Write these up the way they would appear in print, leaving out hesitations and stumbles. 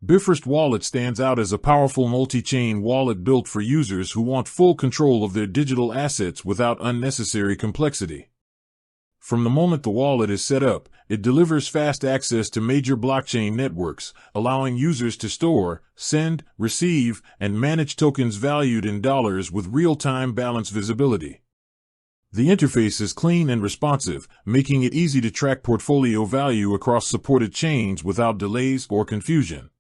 Bifrost Wallet stands out as a powerful multi-chain wallet built for users who want full control of their digital assets without unnecessary complexity. From the moment the wallet is set up, it delivers fast access to major blockchain networks, allowing users to store, send, receive, and manage tokens valued in dollars with real-time balance visibility. The interface is clean and responsive, making it easy to track portfolio value across supported chains without delays or confusion.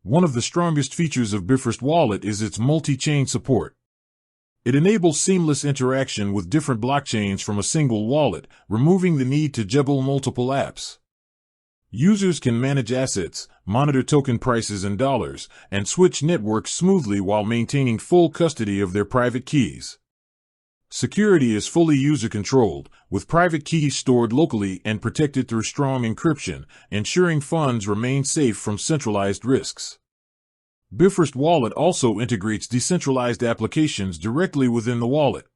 One of the strongest features of Bifrost Wallet is its multi-chain support. It enables seamless interaction with different blockchains from a single wallet, removing the need to juggle multiple apps. Users can manage assets, monitor token prices in dollars, and switch networks smoothly while maintaining full custody of their private keys. Security is fully user-controlled, with private keys stored locally and protected through strong encryption, ensuring funds remain safe from centralized risks. Bifrost Wallet also integrates decentralized applications directly within the wallet.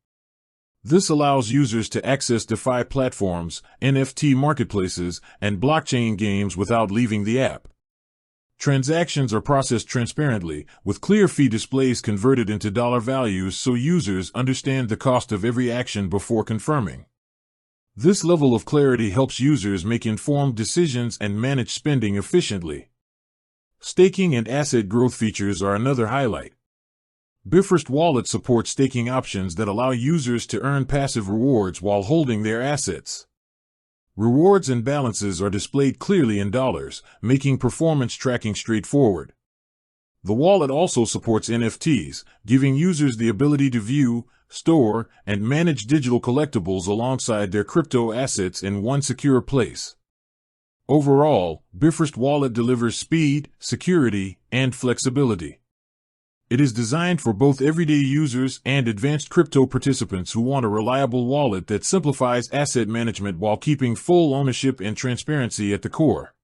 This allows users to access DeFi platforms, NFT marketplaces, and blockchain games without leaving the app. Transactions are processed transparently, with clear fee displays converted into dollar values so users understand the cost of every action before confirming. This level of clarity helps users make informed decisions and manage spending efficiently. Staking and asset growth features are another highlight. Bifrost Wallet supports staking options that allow users to earn passive rewards while holding their assets. Rewards and balances are displayed clearly in dollars, making performance tracking straightforward. The wallet also supports NFTs, giving users the ability to view, store, and manage digital collectibles alongside their crypto assets in one secure place. Overall, Bifrost Wallet delivers speed, security, and flexibility. It is designed for both everyday users and advanced crypto participants who want a reliable wallet that simplifies asset management while keeping full ownership and transparency at the core.